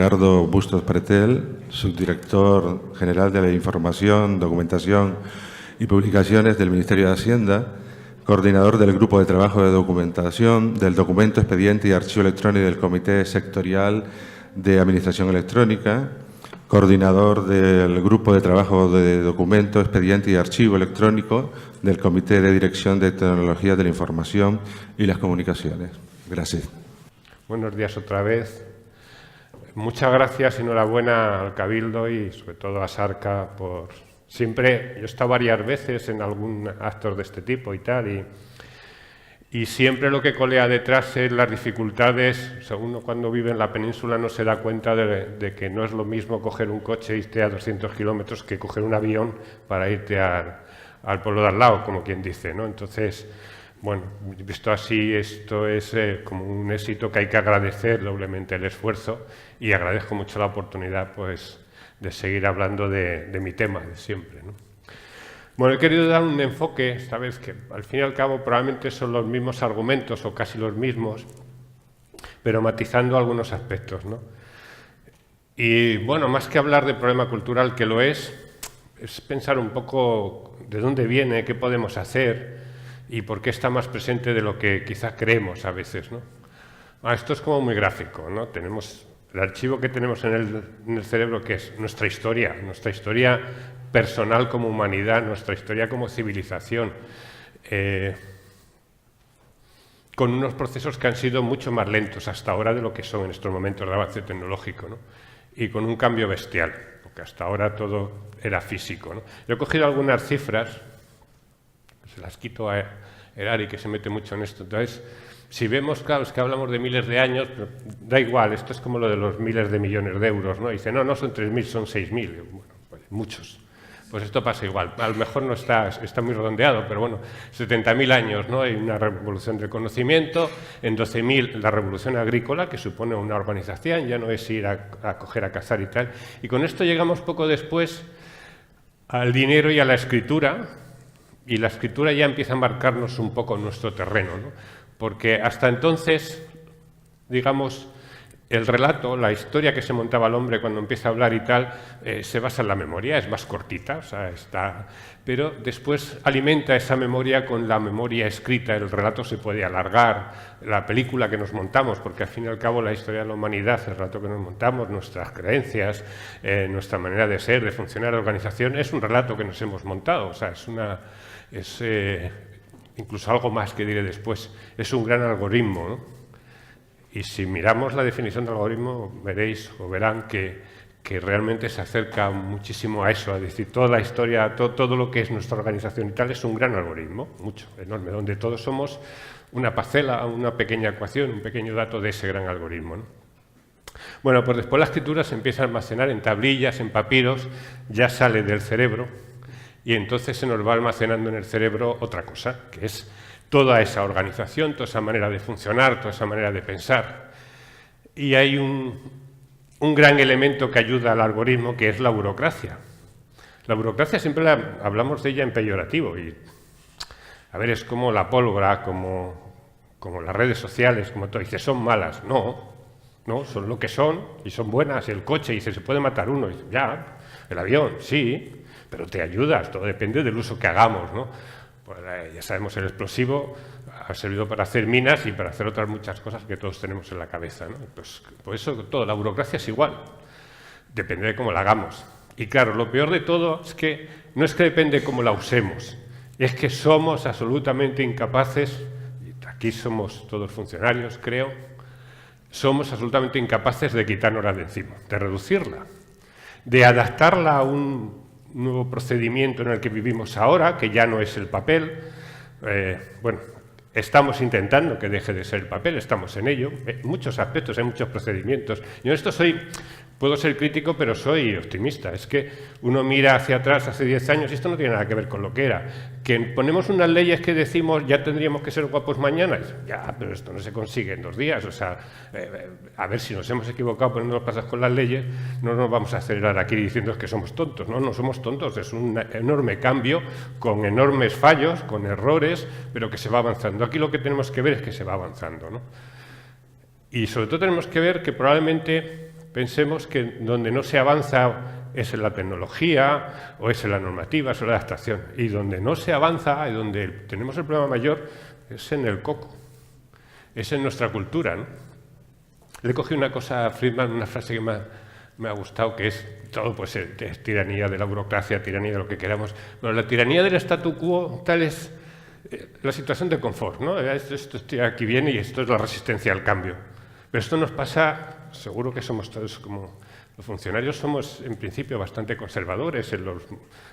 Gerardo Bustos Pretel, subdirector general de la Información, Documentación y Publicaciones del Ministerio de Hacienda, coordinador del Grupo de Trabajo de Documentación, del Documento, Expediente y Archivo Electrónico del Comité Sectorial de Administración Electrónica, coordinador del Grupo de Trabajo de Documento, Expediente y Archivo Electrónico del Comité de Dirección de Tecnologías de la Información y las Comunicaciones. Gracias. Buenos días otra vez. Muchas gracias y enhorabuena al Cabildo y sobre todo a Sarca por siempre. Yo he estado varias veces en algún acto de este tipo y tal, y siempre lo que colea detrás es las dificultades. O sea, uno cuando vive en la península no se da cuenta de que no es lo mismo coger un coche e irte a 200 kilómetros que coger un avión para irte al pueblo de al lado, como quien dice, ¿no? Entonces, bueno, visto así, esto es como un éxito que hay que agradecer doblemente el esfuerzo, y agradezco mucho la oportunidad, pues, de seguir hablando de mi tema de siempre, ¿no? Bueno, he querido dar un enfoque esta vez que al fin y al cabo probablemente son los mismos argumentos o casi los mismos, pero matizando algunos aspectos, ¿no? Y bueno, más que hablar de problema cultural, que lo es pensar un poco de dónde viene, qué podemos hacer y por qué está más presente de lo que quizá creemos a veces, ¿no? Esto es como muy gráfico, ¿no? Tenemos el archivo que tenemos en el cerebro, que es nuestra historia personal como humanidad, nuestra historia como civilización, con unos procesos que han sido mucho más lentos hasta ahora de lo que son en estos momentos de avance tecnológico, ¿no? Y con un cambio bestial, porque hasta ahora todo era físico, ¿no? Yo he cogido algunas cifras, se las quito a Erari, que se mete mucho en esto. Entonces, si vemos, claro, es que hablamos de miles de años, pero da igual, esto es como lo de los miles de millones de euros, ¿no? Dice, no son 3.000, son 6.000. Bueno, pues muchos. Pues esto pasa igual. A lo mejor no está muy redondeado, pero bueno, 70.000 años, ¿no? Hay una revolución del conocimiento, en 12.000 la revolución agrícola, que supone una urbanización, ya no es ir a coger, a cazar y tal. Y con esto llegamos poco después al dinero y a la escritura, y la escritura ya empieza a marcarnos un poco nuestro terreno, ¿no? Porque hasta entonces, digamos, el relato, la historia que se montaba el hombre cuando empieza a hablar y tal, se basa en la memoria, es más cortita, o sea, pero después alimenta esa memoria con la memoria escrita. El relato se puede alargar, la película que nos montamos, porque al fin y al cabo la historia de la humanidad, el relato que nos montamos, nuestras creencias, nuestra manera de ser, de funcionar, de organización, es un relato que nos hemos montado, o sea, es incluso algo más que diré después, es un gran algoritmo, ¿no? Y si miramos la definición del algoritmo, veréis o verán que realmente se acerca muchísimo a eso, a decir, toda la historia, todo lo que es nuestra organización y tal es un gran algoritmo, mucho, enorme, donde todos somos una parcela, una pequeña ecuación, un pequeño dato de ese gran algoritmo, ¿no? Bueno, pues después la escritura se empieza a almacenar en tablillas, en papiros, ya sale del cerebro, y entonces se nos va almacenando en el cerebro otra cosa, que es toda esa organización, toda esa manera de funcionar, toda esa manera de pensar. Y hay un gran elemento que ayuda al algoritmo, que es la burocracia. La burocracia siempre hablamos de ella en peyorativo, y a ver, es como la pólvora, como las redes sociales, como todo. Dice, son malas. No, son lo que son, y son buenas. El coche, dice, se puede matar uno. Y dice, ya, el avión, sí, pero te ayudas, todo depende del uso que hagamos, ¿no? Pues, ya sabemos, el explosivo ha servido para hacer minas y para hacer otras muchas cosas que todos tenemos en la cabeza, ¿no? Pues por eso toda la burocracia es igual, depende de cómo la hagamos. Y claro, lo peor de todo es que no es que depende de cómo la usemos, es que somos absolutamente incapaces, y aquí somos todos funcionarios, creo, somos absolutamente incapaces de quitárnosla de encima, de reducirla, de adaptarla a un nuevo procedimiento en el que vivimos ahora, que ya no es el papel. Bueno, estamos intentando que deje de ser el papel, estamos en ello, en muchos aspectos, hay muchos procedimientos. Yo en esto puedo ser crítico, pero soy optimista. Es que uno mira hacia atrás, hace 10 años, y esto no tiene nada que ver con lo que era. Que ponemos unas leyes que decimos, ya tendríamos que ser guapos mañana. Ya, pero esto no se consigue en 2 días. O sea, a ver, si nos hemos equivocado poniendo las pasas con las leyes, no nos vamos a acelerar aquí diciendo que somos tontos. No somos tontos, es un enorme cambio, con enormes fallos, con errores, pero que se va avanzando. Aquí lo que tenemos que ver es que se va avanzando, ¿no? Y sobre todo tenemos que ver que probablemente pensemos que donde no se avanza es en la tecnología o es en la normativa, es en la adaptación. Y donde no se avanza y donde tenemos el problema mayor es en el coco, es en nuestra cultura, ¿no? Le cogí una cosa a Friedman, una frase que me ha gustado, que es todo pues es tiranía de la burocracia, tiranía de lo que queramos. Bueno, la tiranía del statu quo tal es la situación de confort, ¿no? Esto aquí viene y esto es la resistencia al cambio. Pero esto nos pasa, seguro que somos todos como los funcionarios, somos en principio bastante conservadores,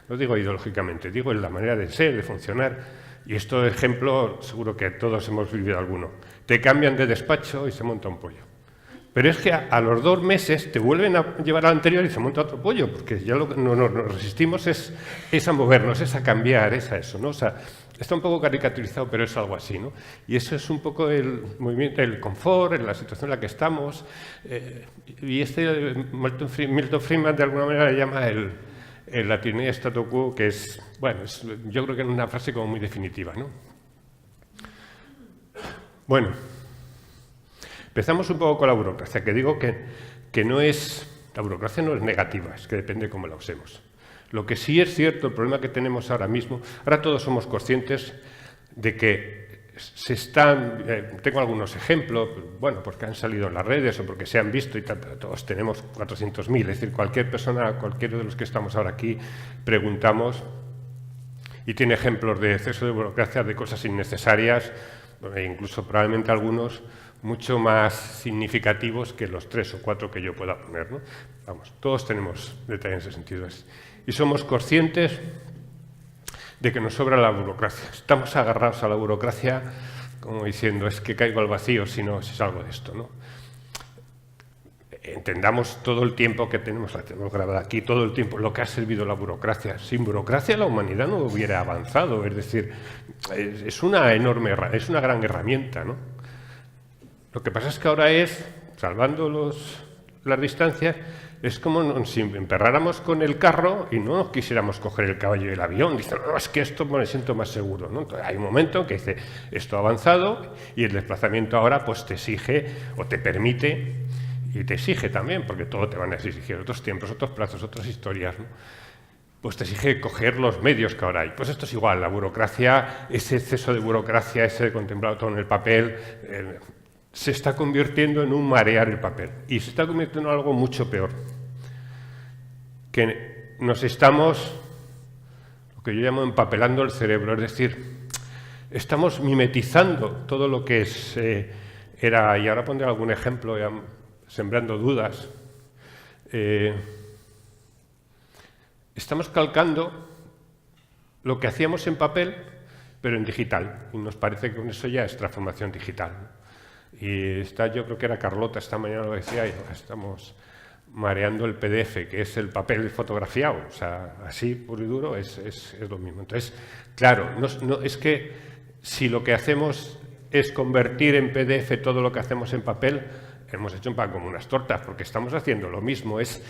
no digo ideológicamente, digo en la manera de ser, de funcionar. Y esto, ejemplo, seguro que todos hemos vivido alguno. Te cambian de despacho y se monta un pollo. Pero es que a los 2 meses te vuelven a llevar al anterior y se monta otro pollo, porque ya lo que nos resistimos es a movernos, es a cambiar, es a eso, ¿no? O sea, está un poco caricaturizado, pero es algo así, ¿no? Y eso es un poco el movimiento, el confort, en la situación en la que estamos. Y Milton Friedman de alguna manera le llama la tiranía statu quo, que es, bueno, yo creo que es una frase como muy definitiva, ¿no? Bueno, empezamos un poco con la burocracia, que digo que no es, la burocracia no es negativa, es que depende cómo la usemos. Lo que sí es cierto, el problema que tenemos ahora mismo, ahora todos somos conscientes de que se están, tengo algunos ejemplos, bueno, porque han salido en las redes o porque se han visto y tal, pero todos tenemos 400.000, es decir, cualquier persona, cualquiera de los que estamos ahora aquí, preguntamos y tiene ejemplos de exceso de burocracia, de cosas innecesarias, e incluso probablemente algunos mucho más significativos que los 3 o 4 que yo pueda poner, ¿no? Vamos, todos tenemos detalles en ese sentido. Y somos conscientes de que nos sobra la burocracia. Estamos agarrados a la burocracia como diciendo, es que caigo al vacío si salgo de esto, ¿no? Entendamos todo el tiempo que tenemos, la tenemos grabada aquí, todo el tiempo, lo que ha servido la burocracia. Sin burocracia la humanidad no hubiera avanzado, es decir, es una gran herramienta, ¿no? Lo que pasa es que ahora es, salvando las distancias, es como si emperráramos con el carro y no nos quisiéramos coger el caballo y el avión. Dicen, no, es que esto me siento más seguro, ¿no? Entonces, hay un momento en que dice, esto ha avanzado y el desplazamiento ahora pues te exige o te permite y te exige también, porque todo te van a exigir otros tiempos, otros plazos, otras historias, ¿no? Pues te exige coger los medios que ahora hay. Pues esto es igual, la burocracia, ese exceso de burocracia, ese contemplado todo en el papel, se está convirtiendo en un marear el papel. Y se está convirtiendo en algo mucho peor. Que nos estamos, lo que yo llamo empapelando el cerebro, es decir, estamos mimetizando todo lo que era, y ahora pondré algún ejemplo, ya, sembrando dudas. Estamos calcando lo que hacíamos en papel, pero en digital. Y nos parece que con eso ya es transformación digital. Y yo creo que era Carlota, esta mañana lo decía, y estamos mareando el PDF, que es el papel fotografiado. O sea, así, puro y duro, es lo mismo. Entonces, claro, no, es que si lo que hacemos es convertir en PDF todo lo que hacemos en papel, hemos hecho un pan como unas tortas, porque estamos haciendo lo mismo. Es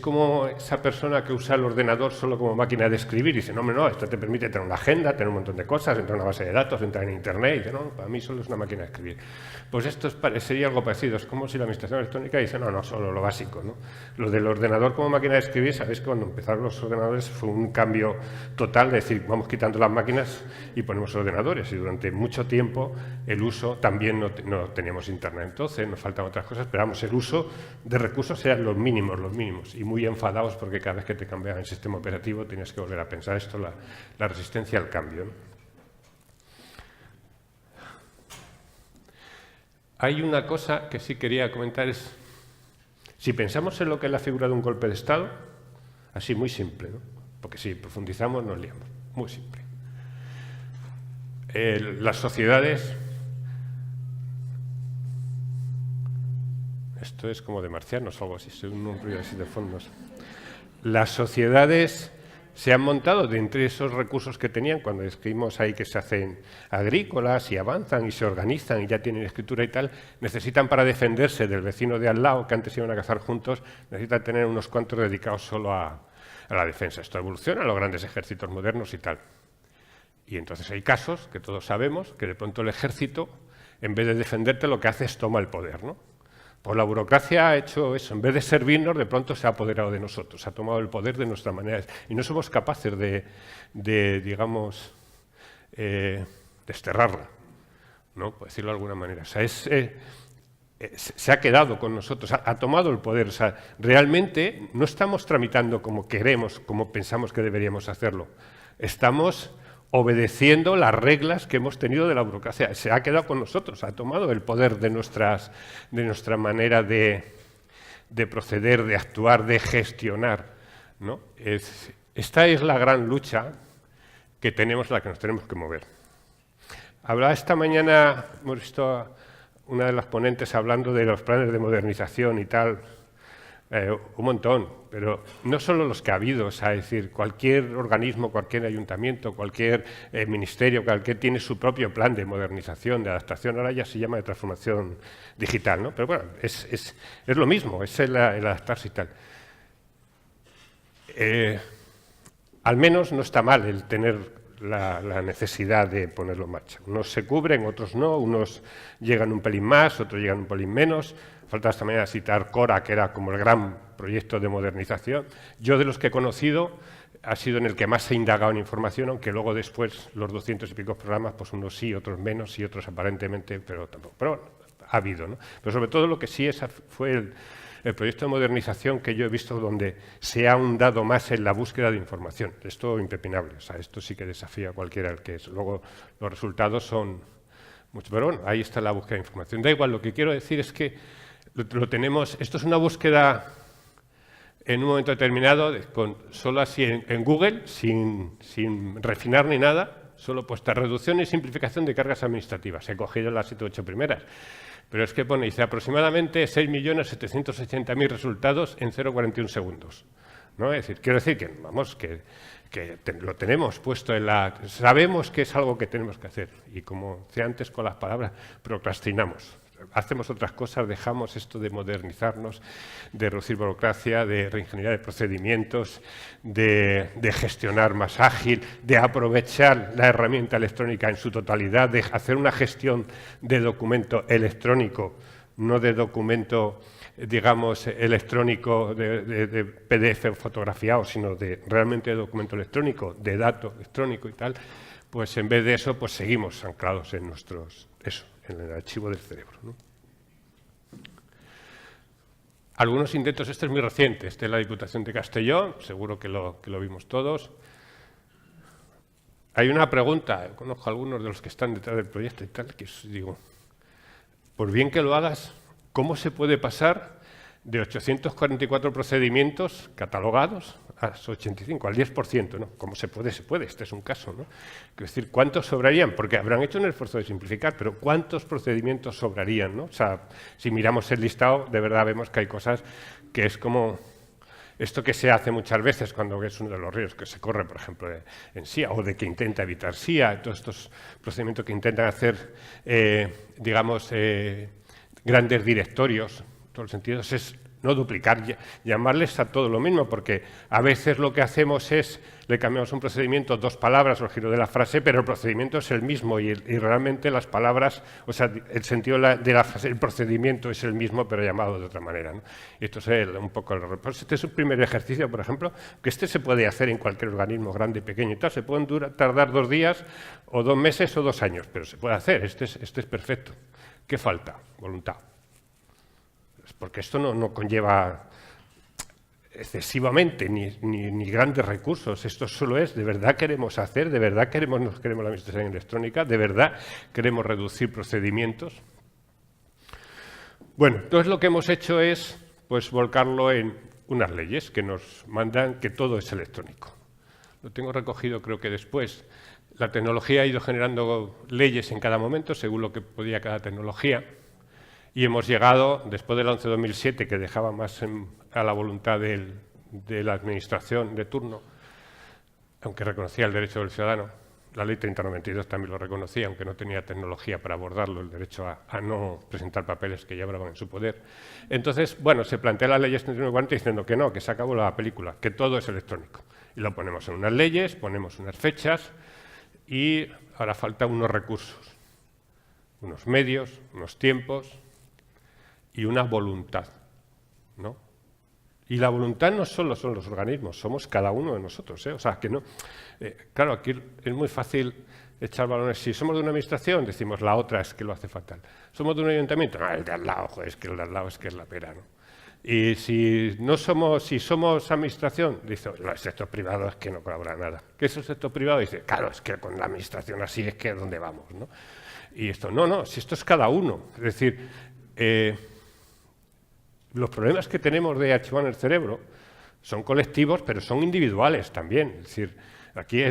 como esa persona que usa el ordenador solo como máquina de escribir y dice, no, esto te permite tener una agenda, tener un montón de cosas, entrar en una base de datos, entrar en Internet. Y dice, no, para mí solo es una máquina de escribir. Pues esto sería algo parecido. Es como si la administración electrónica dice, no, solo lo básico, ¿no? Lo del ordenador como máquina de escribir, sabéis que cuando empezaron los ordenadores fue un cambio total, de decir, vamos quitando las máquinas y ponemos ordenadores. Y durante mucho tiempo el uso también no teníamos Internet. Entonces nos faltan otras cosas, pero vamos, el uso de recursos eran los mínimos, y muy enfadados porque cada vez que te cambiaban el sistema operativo tienes que volver a pensar esto, la resistencia al cambio, ¿no? Hay una cosa que sí quería comentar, es, si pensamos en lo que es la figura de un golpe de Estado, así muy simple, ¿no? Porque si profundizamos nos liamos, muy simple. Las sociedades, esto es como de marcianos o algo así, según un ruido así de fondos. Las sociedades se han montado de entre esos recursos que tenían, cuando escribimos ahí que se hacen agrícolas y avanzan y se organizan y ya tienen escritura y tal, necesitan para defenderse del vecino de al lado, que antes iban a cazar juntos, necesitan tener unos cuantos dedicados solo a la defensa. Esto evoluciona a los grandes ejércitos modernos y tal. Y entonces hay casos, que todos sabemos, que de pronto el ejército, en vez de defenderte, lo que hace es toma el poder, ¿no? Pues la burocracia ha hecho eso, en vez de servirnos, de pronto se ha apoderado de nosotros, ha tomado el poder de nuestra manera, y no somos capaces de digamos, desterrarla, ¿no? Por decirlo de alguna manera. O sea, se ha quedado con nosotros, ha tomado el poder. O sea, realmente no estamos tramitando como queremos, como pensamos que deberíamos hacerlo. Estamos obedeciendo las reglas que hemos tenido de la burocracia. Se ha quedado con nosotros, ha tomado el poder de nuestra manera de proceder, de actuar, de gestionar, ¿no? Esta es la gran lucha que tenemos, la que nos tenemos que mover. Hablaba esta mañana, hemos visto a una de las ponentes hablando de los planes de modernización y tal, un montón, pero no solo los que ha habido, o sea, es decir, cualquier organismo, cualquier ayuntamiento, cualquier ministerio, cualquier tiene su propio plan de modernización, de adaptación, ahora ya se llama de transformación digital, ¿no? Pero bueno, es lo mismo, es el adaptarse y tal. Al menos no está mal el tener la necesidad de ponerlo en marcha. Unos se cubren, otros no, unos llegan un pelín más, otros llegan un pelín menos. Falta esta mañana citar Cora, que era como el gran proyecto de modernización. Yo, de los que he conocido, ha sido en el que más he indagado en información, aunque luego después los 200 y pico programas, pues unos sí, otros menos, y otros aparentemente, pero tampoco. Pero bueno, ha habido, ¿no? Pero sobre todo lo que sí fue el proyecto de modernización que yo he visto donde se ha ahondado más en la búsqueda de información. Esto es impepinable, o sea, esto sí que desafía a cualquiera el que es. Luego los resultados son muchos, pero bueno, ahí está la búsqueda de información. Da igual, lo que quiero decir es que lo tenemos, esto es una búsqueda en un momento determinado, solo así en Google, sin refinar ni nada, solo puesta reducción y simplificación de cargas administrativas. He cogido las 7 o 8 primeras. Pero es que pone, dice, aproximadamente 6.780.000 resultados en 0,41 segundos. ¿No? Es decir, quiero decir que, vamos, que lo tenemos puesto en sabemos que es algo que tenemos que hacer. Y como decía antes con las palabras, procrastinamos. Hacemos otras cosas, dejamos esto de modernizarnos, de reducir burocracia, de reingeniería de procedimientos, de gestionar más ágil, de aprovechar la herramienta electrónica en su totalidad, de hacer una gestión de documento electrónico, no de documento, digamos, electrónico de PDF fotografiado, sino realmente de documento electrónico, de dato electrónico y tal. Pues en vez de eso, pues seguimos anclados en en el archivo del cerebro, ¿no? Algunos intentos, este es muy reciente, este es la Diputación de Castellón, seguro que lo vimos todos. Hay una pregunta, conozco a algunos de los que están detrás del proyecto y tal, que digo, por bien que lo hagas, ¿cómo se puede pasar de 844 procedimientos catalogados a 85, al 10%, ¿no? ¿Cómo se puede? Se puede, este es un caso, ¿no? Es decir, ¿cuántos sobrarían? Porque habrán hecho un esfuerzo de simplificar, pero ¿cuántos procedimientos sobrarían, ¿no? O sea, si miramos el listado, de verdad vemos que hay cosas que es como esto que se hace muchas veces cuando es uno de los ríos que se corre, por ejemplo, en SIA, o de que intenta evitar SIA, todos estos procedimientos que intentan hacer, digamos, grandes directorios, en todos los sentidos, es no duplicar, llamarles a todo lo mismo, porque a veces lo que hacemos es, le cambiamos un procedimiento, 2 palabras o el giro de la frase, pero el procedimiento es el mismo y realmente las palabras, o sea, el sentido de la frase, el procedimiento es el mismo, pero llamado de otra manera, ¿no? Y esto es un poco el error. Pues este es un primer ejercicio, por ejemplo, que este se puede hacer en cualquier organismo grande y pequeño y tal, se pueden tardar 2 días o 2 meses o 2 años, pero se puede hacer, este es perfecto. ¿Qué falta? Voluntad. Porque esto no conlleva excesivamente ni grandes recursos. Esto solo es, de verdad queremos hacer, de verdad queremos la administración electrónica, de verdad queremos reducir procedimientos. Bueno, entonces lo que hemos hecho es pues volcarlo en unas leyes que nos mandan que todo es electrónico. Lo tengo recogido, creo que después. La tecnología ha ido generando leyes en cada momento, según lo que podía cada tecnología. Y hemos llegado, después del 11-2007, que dejaba más a la voluntad de la administración de turno, aunque reconocía el derecho del ciudadano, la ley 3092 también lo reconocía, aunque no tenía tecnología para abordarlo, el derecho a no presentar papeles que ya estaban en su poder. Entonces, bueno, se plantea la ley 3940 diciendo que no, que se acabó la película, que todo es electrónico. Y lo ponemos en unas leyes, ponemos unas fechas y ahora faltan unos recursos, unos medios, unos tiempos. y una voluntad, ¿no? Y la voluntad no solo son los organismos, somos cada uno de nosotros, ¿eh? O sea, que no... claro, aquí es muy fácil echar balones. Si somos de una administración, decimos la otra es que lo hace fatal. Somos de un ayuntamiento, no, el de al lado, joder, es que el de al lado es que es la pera, ¿no? Y si somos administración, dice, el sector privado es que no colabora nada. ¿Qué es el sector privado? Dice, claro, es que con la administración así es que es donde vamos, ¿no? Y esto, no, si esto es cada uno. Es decir, los problemas que tenemos de archivar en el cerebro son colectivos, pero son individuales también. Es decir, aquí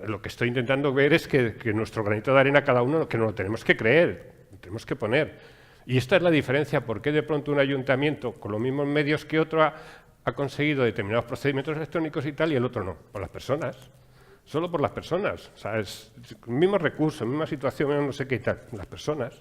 lo que estoy intentando ver es que nuestro granito de arena cada uno, que nos lo tenemos que creer, lo tenemos que poner. Y esta es la diferencia, por qué de pronto un ayuntamiento con los mismos medios que otro ha conseguido determinados procedimientos electrónicos y tal, y el otro no, por las personas, solo por las personas. O sea, es el mismo recurso, misma situación, no sé qué y tal, las personas.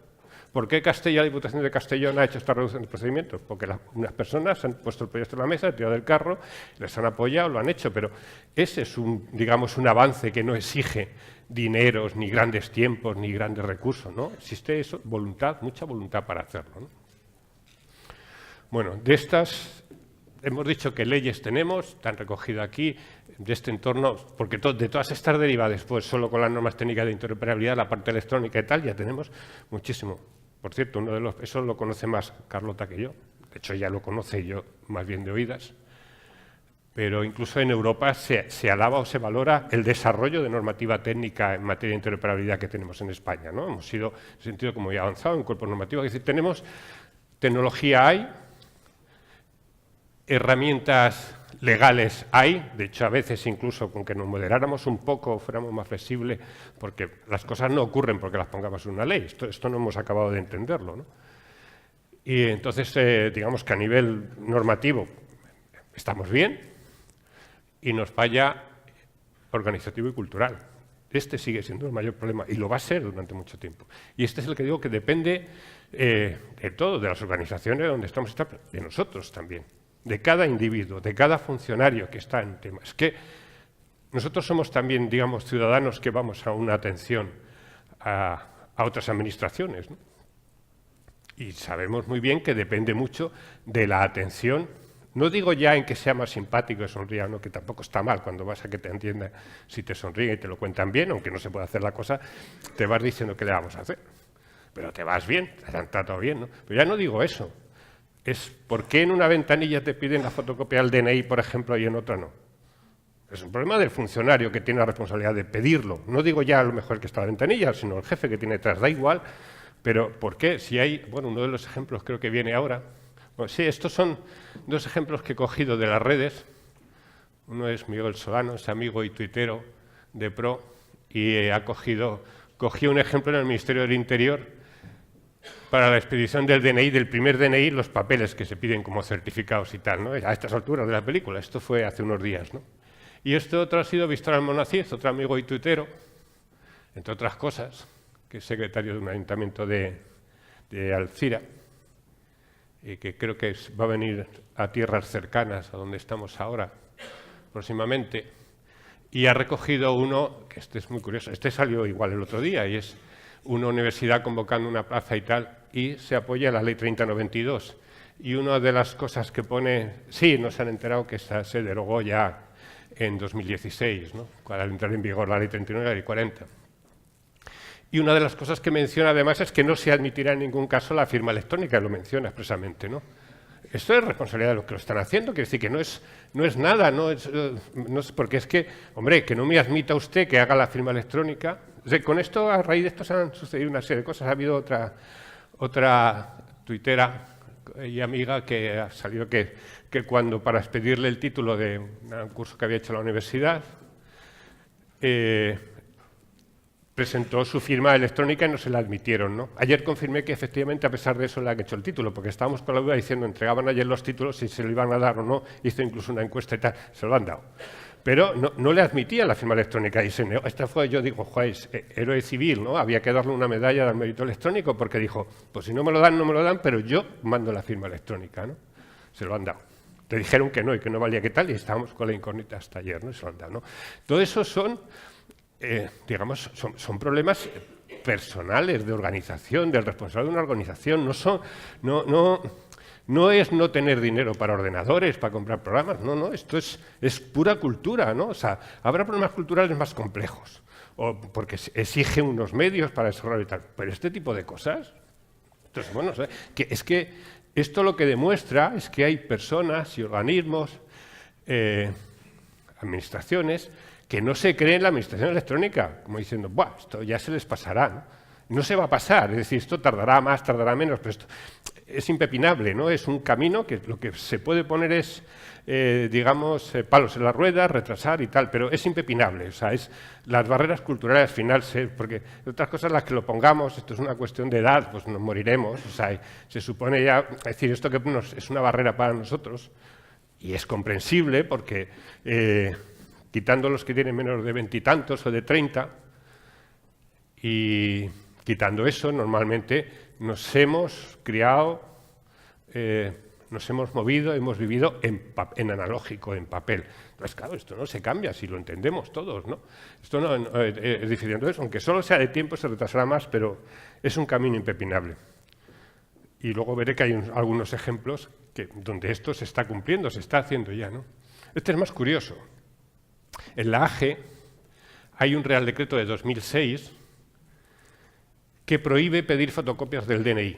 ¿Por qué la Diputación de Castellón ha hecho esta reducción de procedimientos? Porque unas personas han puesto el proyecto en la mesa, han tirado del carro, les han apoyado, lo han hecho, pero ese es digamos, un avance que no exige dineros, ni grandes tiempos, ni grandes recursos, ¿no? Existe eso, voluntad, mucha voluntad para hacerlo, ¿no? Bueno, de estas hemos dicho que leyes tenemos, están recogidas aquí, de este entorno, porque de todas estas deriva después, solo con las normas técnicas de interoperabilidad, la parte electrónica y tal, ya tenemos muchísimo. Por cierto, eso lo conoce más Carlota que yo, de hecho ya lo conoce yo más bien de oídas, pero incluso en Europa se alaba o se valora el desarrollo de normativa técnica en materia de interoperabilidad que tenemos en España, ¿no? Hemos sido, en ese sentido, como ya avanzado en cuerpos normativos, es decir, tenemos tecnología hay, herramientas legales hay, de hecho a veces incluso con que nos moderáramos un poco, fuéramos más flexibles, porque las cosas no ocurren porque las pongamos en una ley, esto no hemos acabado de entenderlo, ¿no? Y entonces, digamos que a nivel normativo estamos bien y nos falla organizativo y cultural. Este sigue siendo el mayor problema y lo va a ser durante mucho tiempo. Y este es el que digo que depende de todo, de las organizaciones donde estamos, de nosotros también, de cada individuo, de cada funcionario que está en temas. Es que nosotros somos también, digamos, ciudadanos que vamos a una atención a otras administraciones, ¿no? Y sabemos muy bien que depende mucho de la atención. No digo ya en que sea más simpático y sonría, no, que tampoco está mal cuando vas a que te entienda, si te sonríe y te lo cuentan bien, aunque no se puede hacer la cosa, te vas diciendo qué le vamos a hacer. Pero te vas bien, te han tratado bien, ¿no? Pero ya no digo eso. Es por qué en una ventanilla te piden la fotocopia del DNI, por ejemplo, y en otra no. Es un problema del funcionario que tiene la responsabilidad de pedirlo. No digo ya a lo mejor que está la ventanilla, sino el jefe que tiene detrás, da igual. Pero ¿por qué? Si hay, bueno, uno de los ejemplos creo que viene ahora. Bueno, sí, estos son dos ejemplos que he cogido de las redes. Uno es Miguel Solano, es amigo y tuitero de PRO, y cogió un ejemplo en el Ministerio del Interior para la expedición del DNI, del primer DNI, los papeles que se piden como certificados y tal, ¿no? A estas alturas de la película, esto fue hace unos días, ¿no? Y este otro ha sido Víctor Almonacid, otro amigo y tuitero, entre otras cosas, que es secretario de un ayuntamiento de Alcira, y que creo que va a venir a tierras cercanas a donde estamos ahora, próximamente, y ha recogido uno, que este es muy curioso, este salió igual el otro día, y es una universidad convocando una plaza y tal, y se apoya la ley 3092. Y una de las cosas que pone, sí, nos han enterado que esa se derogó ya en 2016, ¿no? Al entrar en vigor la ley 39 y la ley 40. Y una de las cosas que menciona además es que no se admitirá en ningún caso la firma electrónica, lo menciona expresamente, ¿no? Esto es responsabilidad de los que lo están haciendo, quiere decir que no es nada, no es porque es que, hombre, que no me admita usted que haga la firma electrónica. O sea, con esto, a raíz de esto se han sucedido una serie de cosas. Ha habido otra tuitera y amiga que ha salido que cuando para expedirle el título de un curso que había hecho en la universidad, presentó su firma electrónica y no se la admitieron, ¿no? Ayer confirmé que efectivamente a pesar de eso le han hecho el título, porque estábamos con la duda diciendo, entregaban ayer los títulos, si se lo iban a dar o no, hizo incluso una encuesta y tal, se lo han dado. Pero no le admitía la firma electrónica y se negó. Esta fue, yo digo, joder, héroe civil, ¿no? Había que darle una medalla del mérito electrónico porque dijo, pues si no me lo dan, no me lo dan, pero yo mando la firma electrónica, ¿no? Se lo han dado. Le dijeron que no y que no valía que tal y estábamos con la incógnita hasta ayer, ¿no? Y se lo han dado, ¿no? Todo eso son... digamos, son problemas personales de organización, del responsable de una organización. No es no tener dinero para ordenadores, para comprar programas. No, esto es pura cultura, ¿no? O sea, habrá problemas culturales más complejos, o porque exige unos medios para desarrollar y tal. Pero este tipo de cosas... Entonces, bueno, es que esto lo que demuestra es que hay personas y organismos, administraciones, que no se creen la administración electrónica, como diciendo, ¡buah, esto ya se les pasará! ¿no? No se va a pasar, es decir, esto tardará más, tardará menos, pero esto es impepinable, ¿no? Es un camino que lo que se puede poner es, digamos, palos en las ruedas, retrasar y tal, pero es impepinable, o sea, las barreras culturales al final, porque otras cosas las que lo pongamos, esto es una cuestión de edad, pues nos moriremos, o sea, se supone ya, es decir, esto que es una barrera para nosotros, y es comprensible porque, quitando los que tienen menos de 20 y tantos o de 30, y quitando eso, normalmente nos hemos criado, nos hemos movido, hemos vivido en analógico, en papel. Entonces, claro, esto no se cambia, si lo entendemos todos, ¿no? Esto no es difícil. Entonces, aunque solo sea de tiempo, se retrasará más, pero es un camino impepinable. Y luego veré que hay algunos ejemplos donde esto se está cumpliendo, se está haciendo ya, ¿no? Este es más curioso. En la AGE hay un Real Decreto de 2006 que prohíbe pedir fotocopias del DNI,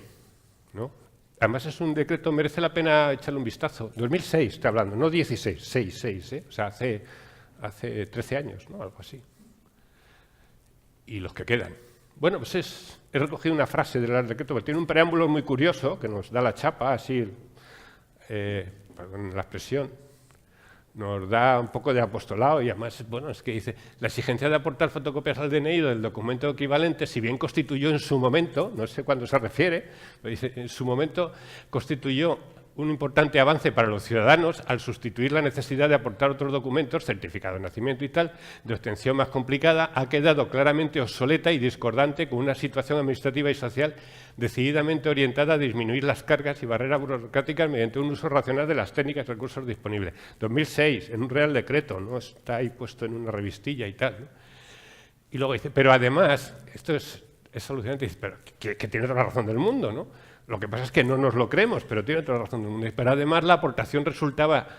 ¿no? Además es un decreto, merece la pena echarle un vistazo. 2006 estoy hablando, no 16, 6, o sea, hace 13 años, ¿no? Algo así. Y los que quedan. Bueno, pues he recogido una frase del Real Decreto, que tiene un preámbulo muy curioso, que nos da la chapa, así, perdón la expresión, nos da un poco de apostolado y además, bueno, es que dice, la exigencia de aportar fotocopias al DNI del documento equivalente, si bien constituyó en su momento, no sé cuándo se refiere, pero dice, en su momento constituyó un importante avance para los ciudadanos al sustituir la necesidad de aportar otros documentos, certificado de nacimiento y tal, de obtención más complicada, ha quedado claramente obsoleta y discordante con una situación administrativa y social decididamente orientada a disminuir las cargas y barreras burocráticas mediante un uso racional de las técnicas y recursos disponibles. 2006, en un Real Decreto, no está ahí puesto en una revistilla y tal, ¿no? Y luego dice, pero además, esto es alucinante, dice, pero que tiene toda la razón del mundo, ¿no? Lo que pasa es que no nos lo creemos, pero tiene toda la razón del mundo. Pero además la aportación resultaba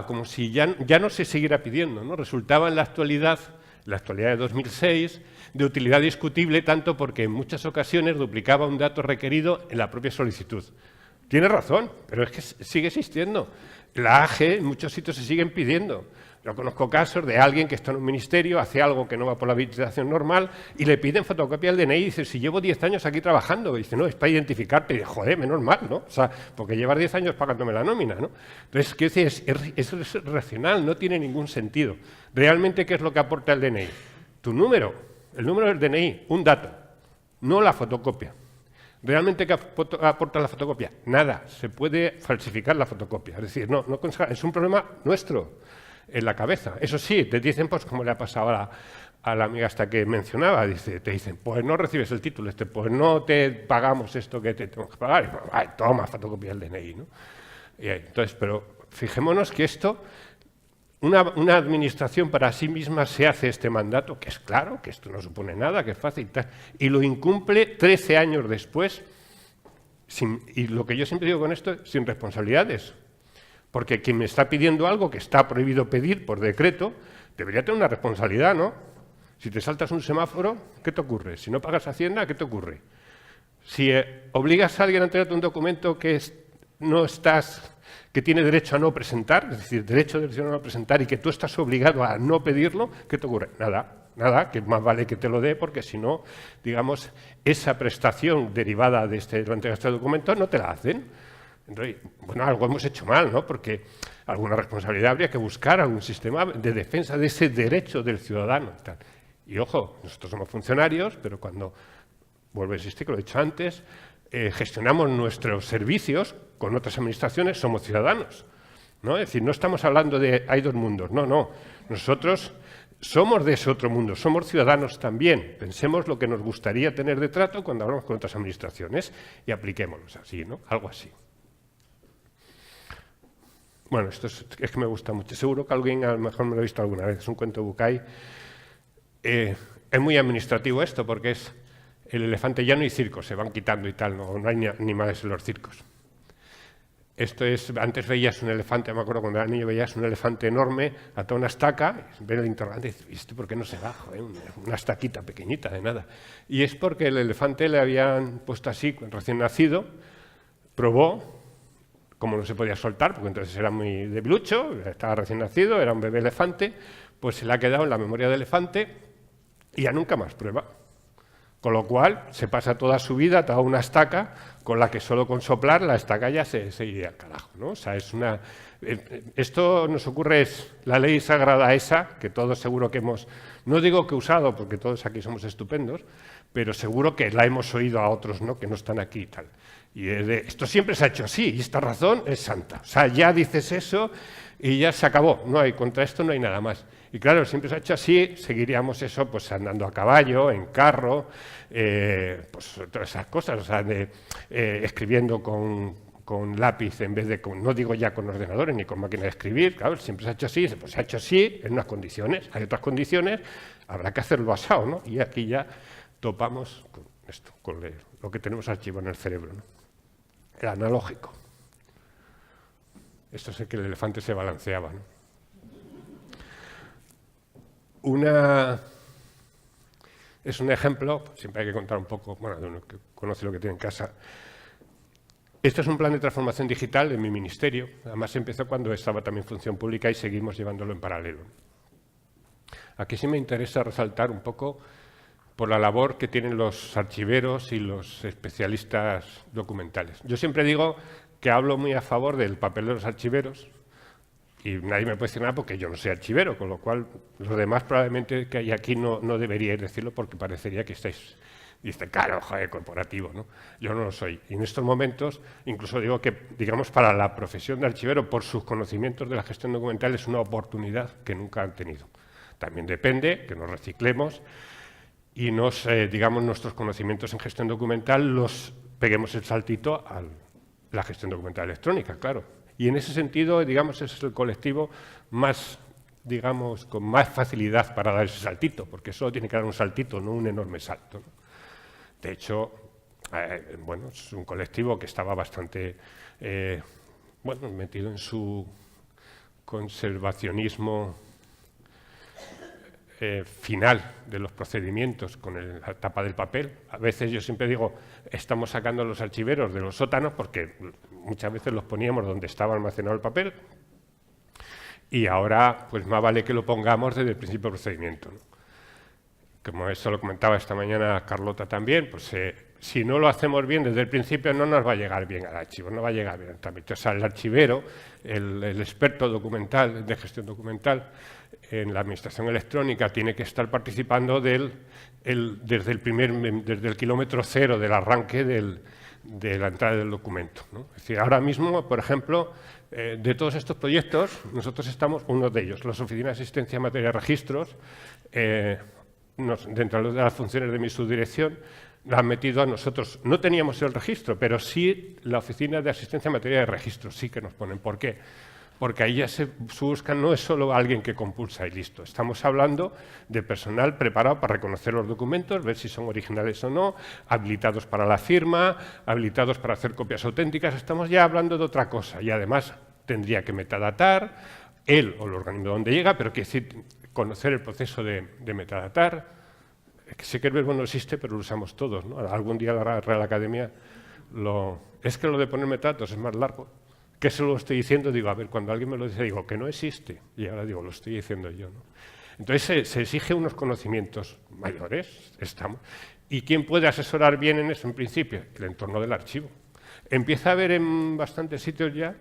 como si ya no se siguiera pidiendo, ¿no? Resultaba en la actualidad de 2006, de utilidad discutible, tanto porque en muchas ocasiones duplicaba un dato requerido en la propia solicitud. Tiene razón, pero es que sigue existiendo. La AGE en muchos sitios se siguen pidiendo. Yo conozco casos de alguien que está en un ministerio, hace algo que no va por la habilitación normal y le piden fotocopia del DNI y dice, si llevo 10 años aquí trabajando, y dice, no, es para identificarte. Y dice, joder, menos mal, ¿no? O sea, porque llevas 10 años pagándome la nómina, ¿no? Entonces, ¿qué decir? Es racional, no tiene ningún sentido. Realmente, ¿qué es lo que aporta el DNI? Tu número, el número del DNI, un dato, no la fotocopia. ¿Realmente qué aporta la fotocopia? Nada, se puede falsificar la fotocopia. Es decir, es un problema nuestro en la cabeza. Eso sí, te dicen, pues como le ha pasado a la amiga hasta que mencionaba, te dicen, pues no recibes el título, pues no te pagamos esto que te tenemos que pagar. Y, pues, ay, toma, fotocopia del DNI, ¿no? Y, entonces, pero fijémonos que esto, una administración para sí misma se hace este mandato, que es claro, que esto no supone nada, que es fácil, y lo incumple 13 años después, y lo que yo siempre digo con esto, sin responsabilidades. Porque quien me está pidiendo algo que está prohibido pedir por decreto, debería tener una responsabilidad, ¿no? Si te saltas un semáforo, ¿qué te ocurre? Si no pagas Hacienda, ¿qué te ocurre? Si obligas a alguien a entregarte un documento que tiene derecho a no presentar, es decir, derecho a no presentar y que tú estás obligado a no pedirlo, ¿qué te ocurre? Nada, que más vale que te lo dé porque si no, digamos, esa prestación derivada de este documento no te la hacen. Entonces, bueno, algo hemos hecho mal, ¿no? Porque alguna responsabilidad habría que buscar, algún sistema de defensa de ese derecho del ciudadano. Y ojo, nosotros somos funcionarios, pero cuando, vuelvo a insistir, que lo he dicho antes, gestionamos nuestros servicios con otras administraciones, somos ciudadanos, ¿no? Es decir, no estamos hablando de hay dos mundos, no. Nosotros somos de ese otro mundo, somos ciudadanos también. Pensemos lo que nos gustaría tener de trato cuando hablamos con otras administraciones y apliquémonos así, ¿no? Algo así. Bueno, esto es que me gusta mucho. Seguro que alguien a lo mejor me lo ha visto alguna vez. Es un cuento de Bucay. es muy administrativo esto, porque es el elefante ya no hay circos, se van quitando y tal, no hay ni animales en los circos. Esto es, antes veías un elefante, me acuerdo cuando era niño, veías un elefante enorme atado a una estaca, ves el interrogante y dices, ¿y esto por qué no se va? Joder, una estaquita pequeñita de nada. Y es porque el elefante le habían puesto así, recién nacido, probó, como no se podía soltar, porque entonces era muy debilucho, estaba recién nacido, era un bebé elefante, pues se le ha quedado en la memoria del elefante y ya nunca más prueba. Con lo cual, se pasa toda su vida atado a una estaca con la que solo con soplar la estaca ya se iría al carajo, ¿no? O sea, es una... Esto nos ocurre, es la ley sagrada esa, que todos seguro que hemos... No digo que usado, porque todos aquí somos estupendos, pero seguro que la hemos oído a otros, ¿no?, que no están aquí y tal. Y esto siempre se ha hecho así, y esta razón es santa. O sea, ya dices eso y ya se acabó. No hay, contra esto no hay nada más. Y claro, siempre se ha hecho así, seguiríamos eso pues andando a caballo, en carro, pues todas esas cosas, o sea, escribiendo con lápiz en vez de, no digo ya con ordenadores ni con máquina de escribir, claro, siempre se ha hecho así, pues se ha hecho así en unas condiciones, hay otras condiciones, habrá que hacerlo asado, ¿no? Y aquí ya topamos con esto, con lo que tenemos archivado en el cerebro, ¿no? El analógico. Esto es el que el elefante se balanceaba, ¿no? Es un ejemplo, siempre hay que contar un poco, bueno, de uno que conoce lo que tiene en casa. Este es un plan de transformación digital en mi ministerio. Además, empezó cuando estaba también en función pública y seguimos llevándolo en paralelo. Aquí sí me interesa resaltar un poco por la labor que tienen los archiveros y los especialistas documentales. Yo siempre digo que hablo muy a favor del papel de los archiveros, y nadie me puede decir nada porque yo no soy archivero, con lo cual los demás probablemente que hay aquí no deberíais decirlo porque parecería que estáis, dice, claro, joder, corporativo, ¿no? Yo no lo soy. Y en estos momentos, incluso digo que, digamos, para la profesión de archivero, por sus conocimientos de la gestión documental, es una oportunidad que nunca han tenido. También depende que nos reciclemos y digamos, nuestros conocimientos en gestión documental los peguemos el saltito a la gestión documental electrónica, claro. Y en ese sentido, digamos, ese es el colectivo más, digamos, con más facilidad para dar ese saltito, porque solo tiene que dar un saltito, no un enorme salto, ¿no? De hecho, bueno, es un colectivo que estaba bastante, bueno, metido en su conservacionismo final de los procedimientos con la tapa del papel. A veces yo siempre digo, estamos sacando los archiveros de los sótanos porque muchas veces los poníamos donde estaba almacenado el papel y ahora pues más vale que lo pongamos desde el principio del procedimiento, ¿no? Como eso lo comentaba esta mañana Carlota también, pues si no lo hacemos bien desde el principio no nos va a llegar bien al archivo, no va a llegar bien al trámite. O sea, el archivero, el experto documental, de gestión documental, en la administración electrónica tiene que estar participando desde el kilómetro cero del arranque de la entrada del documento, ¿no? Es decir, ahora mismo, por ejemplo, de todos estos proyectos, nosotros estamos, uno de ellos, las oficinas de asistencia en materia de registros, dentro de las funciones de mi subdirección, la han metido a nosotros. No teníamos el registro, pero sí la oficina de asistencia en materia de registros, sí que nos ponen. ¿Por qué? Porque ahí ya se busca, no es solo alguien que compulsa y listo. Estamos hablando de personal preparado para reconocer los documentos, ver si son originales o no, habilitados para la firma, habilitados para hacer copias auténticas. Estamos ya hablando de otra cosa y además tendría que metadatar él o el organismo donde llega, pero quiere decir conocer el proceso de metadatar. Sé que el verbo no existe, pero lo usamos todos, ¿no? Algún día la Real Academia es que lo de poner metadatos es más largo. ¿Qué se lo estoy diciendo? Digo, a ver, cuando alguien me lo dice, digo, que no existe. Y ahora digo, lo estoy diciendo yo, ¿no? Entonces se exige unos conocimientos mayores, ¿Y quién puede asesorar bien en eso en principio? El entorno del archivo. Empieza a haber en bastantes sitios ya,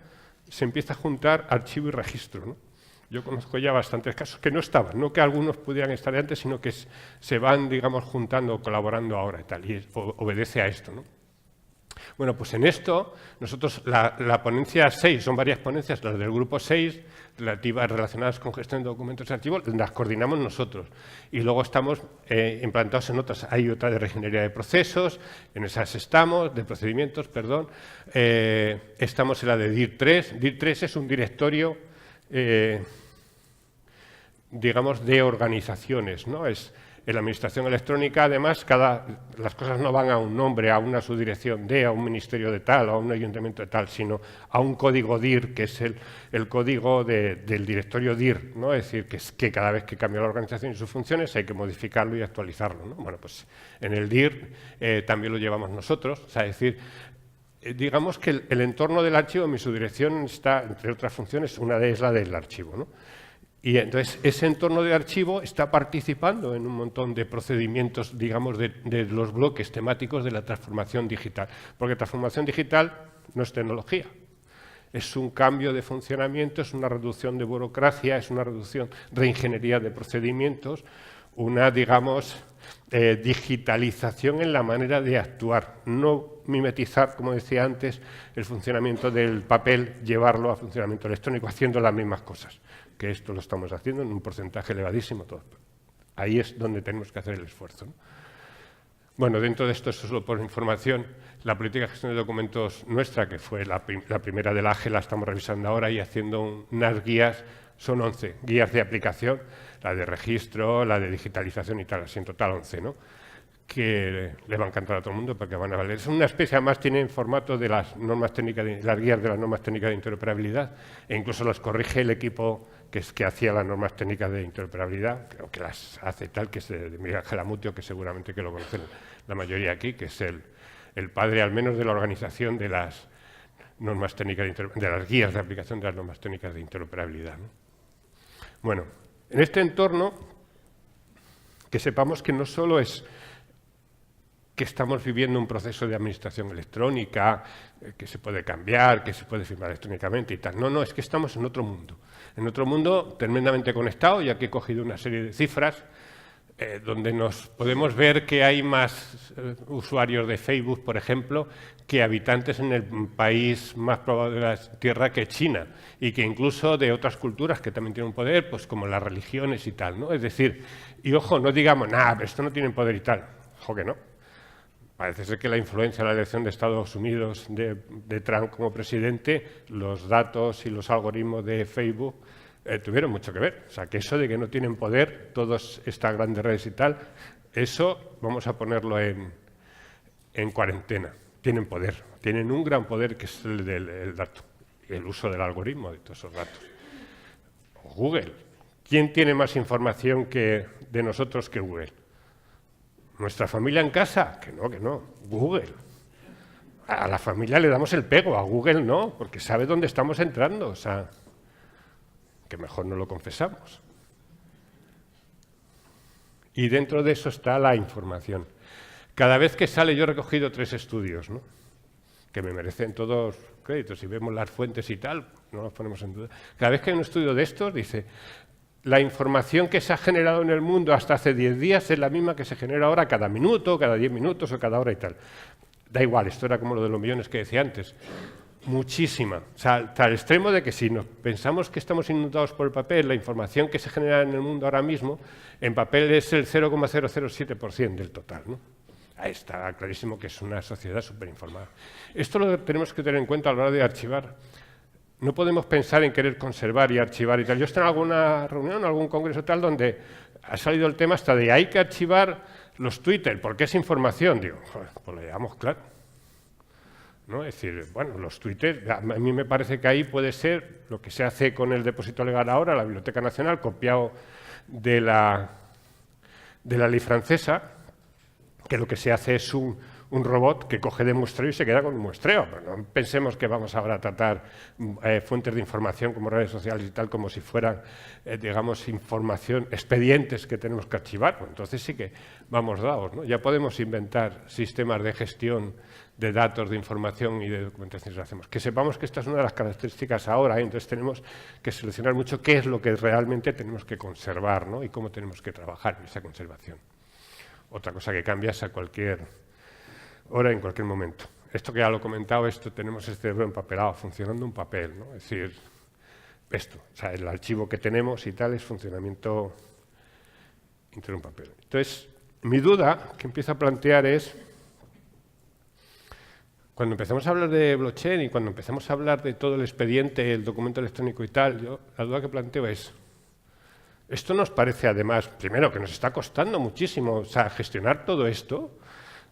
se empieza a juntar archivo y registro, ¿no? Yo conozco ya bastantes casos que no estaban, no que algunos pudieran estar de antes, sino que se van, digamos, juntando, colaborando ahora y tal, y obedece a esto, ¿no? Bueno, pues en esto, nosotros, la ponencia 6, son varias ponencias, las del grupo 6, relacionadas con gestión de documentos y archivos, las coordinamos nosotros. Y luego estamos implantados en otras. Hay otra de regenería de procesos, en esas estamos, de procedimientos, perdón. Estamos en la de DIR3. DIR3 es un directorio, digamos, de organizaciones, ¿no? En la administración electrónica, además, las cosas no van a un nombre, a una subdirección de, a un ministerio de tal, a un ayuntamiento de tal, sino a un código DIR, que es el código del directorio DIR, ¿no? Es decir, que cada vez que cambia la organización y sus funciones hay que modificarlo y actualizarlo, ¿no? Bueno, pues en el DIR también lo llevamos nosotros, o sea, es decir, digamos que el entorno del archivo, mi subdirección está, entre otras funciones, una de ellas la del archivo, ¿no? Y entonces ese entorno de archivo está participando en un montón de procedimientos, digamos, de los bloques temáticos de la transformación digital. Porque transformación digital no es tecnología, es un cambio de funcionamiento, es una reducción de burocracia, es una reducción, reingeniería de procedimientos, una, digamos, digitalización en la manera de actuar. No mimetizar, como decía antes, el funcionamiento del papel, llevarlo a funcionamiento electrónico, haciendo las mismas cosas. Que esto lo estamos haciendo en un porcentaje elevadísimo. Todo. Ahí es donde tenemos que hacer el esfuerzo, ¿no? Bueno, dentro de esto, solo por información, la política de gestión de documentos nuestra, que fue la primera del AGE, la estamos revisando ahora y haciendo unas guías, son 11 guías de aplicación, la de registro, la de digitalización y tal, así en total 11, ¿no? Que le va a encantar a todo el mundo porque van a valer. Es una especie, además, tiene en formato de las normas técnicas, las guías de las normas técnicas de interoperabilidad, e incluso las corrige el equipo que hacía las normas técnicas de interoperabilidad, creo que las hace tal, que es de Miguel Ángel Amutio, que seguramente que lo conocen la mayoría aquí, que es el padre, al menos, de la organización de las normas técnicas de las guías de aplicación de las normas técnicas de interoperabilidad, ¿no? Bueno, en este entorno, que sepamos que no solo es que estamos viviendo un proceso de administración electrónica, que se puede cambiar, que se puede firmar electrónicamente y tal. No, es que estamos en otro mundo tremendamente conectado, ya que he cogido una serie de cifras donde nos podemos ver que hay más usuarios de Facebook, por ejemplo, que habitantes en el país más poblado de la Tierra, que China, y que incluso de otras culturas que también tienen poder, pues como las religiones y tal, ¿no? Es decir, y ojo, no digamos, pero esto no tiene poder y tal. Ojo que no. Parece ser que la influencia de la elección de Estados Unidos de Trump como presidente, los datos y los algoritmos de Facebook tuvieron mucho que ver. O sea, que eso de que no tienen poder, todas estas grandes redes y tal, eso vamos a ponerlo en cuarentena. Tienen poder, tienen un gran poder que es el del dato, y el uso del algoritmo de todos esos datos. O Google. ¿Quién tiene más información de nosotros que Google? ¿Nuestra familia en casa? Que no, Google. A la familia le damos el pego, a Google no, porque sabe dónde estamos entrando, o sea, que mejor no lo confesamos. Y dentro de eso está la información. Cada vez que sale, yo he recogido 3 estudios, ¿no?, que me merecen todos créditos, si vemos las fuentes y tal, no los ponemos en duda. Cada vez que hay un estudio de estos, dice, la información que se ha generado en el mundo hasta hace 10 días es la misma que se genera ahora cada minuto, cada 10 minutos o cada hora y tal. Da igual, esto era como lo de los millones que decía antes. Muchísima. O sea, hasta el extremo de que si nos pensamos que estamos inundados por el papel, la información que se genera en el mundo ahora mismo, en papel es el 0,007% del total, ¿no? Ahí está clarísimo que es una sociedad súper informada. Esto lo tenemos que tener en cuenta a la hora de archivar. No podemos pensar en querer conservar y archivar y tal. Yo estoy en alguna reunión, en algún congreso tal, donde ha salido el tema hasta de hay que archivar los Twitter, porque es información. Digo, joder, pues lo llevamos claro, ¿no? Es decir, bueno, los Twitter, a mí me parece que ahí puede ser lo que se hace con el depósito legal ahora, la Biblioteca Nacional, copiado de la ley francesa, que lo que se hace es un robot que coge de muestreo y se queda con un muestreo. Pero no pensemos que vamos ahora a tratar fuentes de información como redes sociales y tal, como si fueran, digamos, información, expedientes que tenemos que archivar. Pues entonces sí que vamos dados, ¿no? Ya podemos inventar sistemas de gestión de datos, de información y de documentación si lo hacemos. Que sepamos que esta es una de las características ahora, entonces tenemos que seleccionar mucho qué es lo que realmente tenemos que conservar, ¿no?, y cómo tenemos que trabajar en esa conservación. Otra cosa que cambia es a cualquier hora, en cualquier momento. Esto que ya lo he comentado, tenemos este cerebro empapelado, funcionando un papel, ¿no? Es decir, esto, o sea, el archivo que tenemos y tal es funcionamiento entre un papel. Entonces, mi duda que empiezo a plantear es, cuando empezamos a hablar de blockchain y cuando empezamos a hablar de todo el expediente, el documento electrónico y tal, la duda que planteo es, Esto nos parece, además, primero, que nos está costando muchísimo, o sea, gestionar todo esto,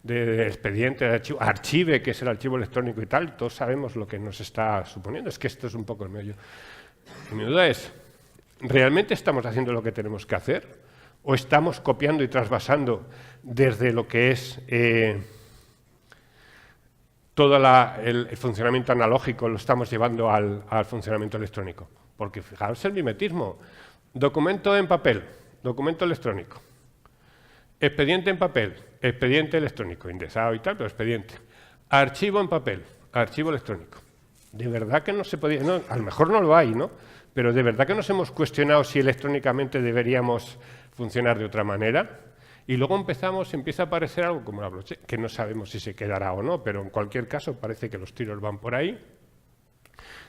de expediente, de archivo, Archive, que es el archivo electrónico y tal, todos sabemos lo que nos está suponiendo. Es que esto es un poco el meollo. Y mi duda es, ¿realmente estamos haciendo lo que tenemos que hacer? ¿O estamos copiando y trasvasando desde lo que es todo el funcionamiento analógico, lo estamos llevando al funcionamiento electrónico? Porque fijaos el mimetismo. Documento en papel, documento electrónico. Expediente en papel, expediente electrónico, indexado y tal, pero expediente. Archivo en papel, archivo electrónico. De verdad que no se podía, no, a lo mejor no lo hay, ¿no? Pero de verdad que nos hemos cuestionado si electrónicamente deberíamos funcionar de otra manera. Y luego empieza a aparecer algo como la blockchain, que no sabemos si se quedará o no, pero en cualquier caso parece que los tiros van por ahí,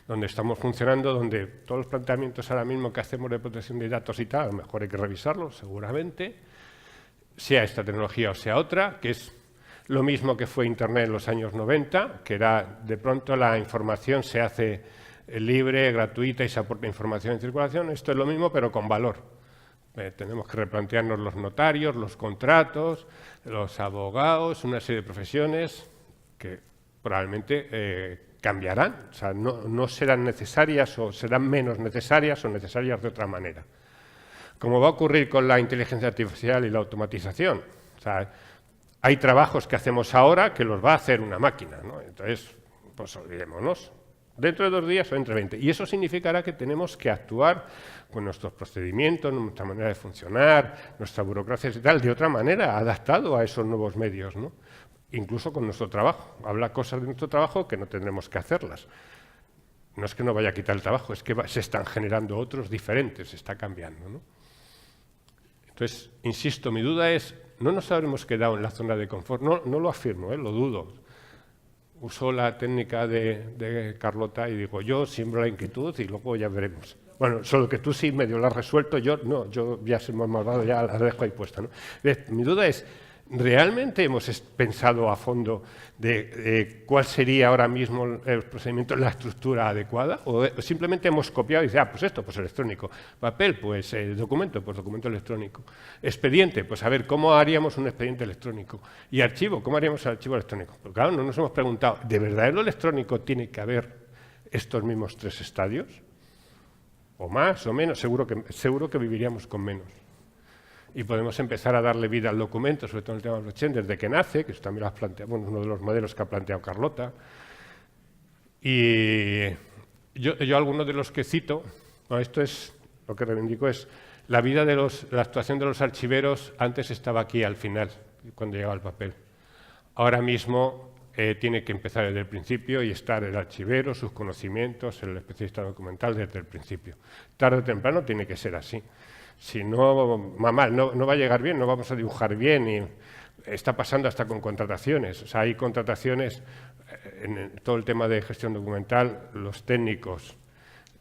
donde estamos funcionando, donde todos los planteamientos ahora mismo que hacemos de protección de datos y tal, a lo mejor hay que revisarlos, seguramente, sea esta tecnología o sea otra, que es lo mismo que fue Internet en los años 90, que era de pronto la información se hace libre, gratuita y se aporta información en circulación. Esto es lo mismo, pero con valor. Tenemos que replantearnos los notarios, los contratos, los abogados, una serie de profesiones que probablemente cambiarán, o sea, no serán necesarias o serán menos necesarias o necesarias de otra manera. Como va a ocurrir con la inteligencia artificial y la automatización. O sea, hay trabajos que hacemos ahora que los va a hacer una máquina, ¿no? Entonces, pues olvidémonos. Dentro de 2 días o entre 20. Y eso significará que tenemos que actuar con nuestros procedimientos, nuestra manera de funcionar, nuestra burocracia y tal, de otra manera, adaptado a esos nuevos medios, ¿no? Incluso con nuestro trabajo. Habla cosas de nuestro trabajo que no tendremos que hacerlas. No es que no vaya a quitar el trabajo, es que se están generando otros diferentes, se está cambiando, ¿no? Entonces, insisto, mi duda es, no nos habremos quedado en la zona de confort, no lo afirmo, lo dudo. Uso la técnica de Carlota y digo, yo siembro la inquietud y luego ya veremos. Bueno, solo que tú sí medio la has resuelto, yo no, yo ya soy más malvado, ya la dejo ahí puesta, ¿no? Mi duda es, ¿realmente hemos pensado a fondo de cuál sería ahora mismo el procedimiento, la estructura adecuada? ¿O simplemente hemos copiado y dice, pues esto, pues electrónico? Papel, pues documento, pues documento electrónico. Expediente, pues a ver, ¿cómo haríamos un expediente electrónico? Y archivo, ¿cómo haríamos el archivo electrónico? Pues claro, no nos hemos preguntado, ¿de verdad en lo electrónico tiene que haber estos mismos 3 estadios? ¿O más o menos? Seguro que viviríamos con menos. Y podemos empezar a darle vida al documento, sobre todo en el tema de blockchain, desde que nace, que eso también lo ha planteado, bueno, uno de los modelos que ha planteado Carlota. Y yo algunos de los que cito, bueno, esto es lo que reivindico, es la vida de la actuación de los archiveros antes estaba aquí al final, cuando llegaba el papel. Ahora mismo tiene que empezar desde el principio y estar el archivero, sus conocimientos, el especialista documental desde el principio. Tarde o temprano tiene que ser así. Si no, no va a llegar bien, no vamos a dibujar bien y está pasando hasta con contrataciones. O sea, hay contrataciones en todo el tema de gestión documental, los técnicos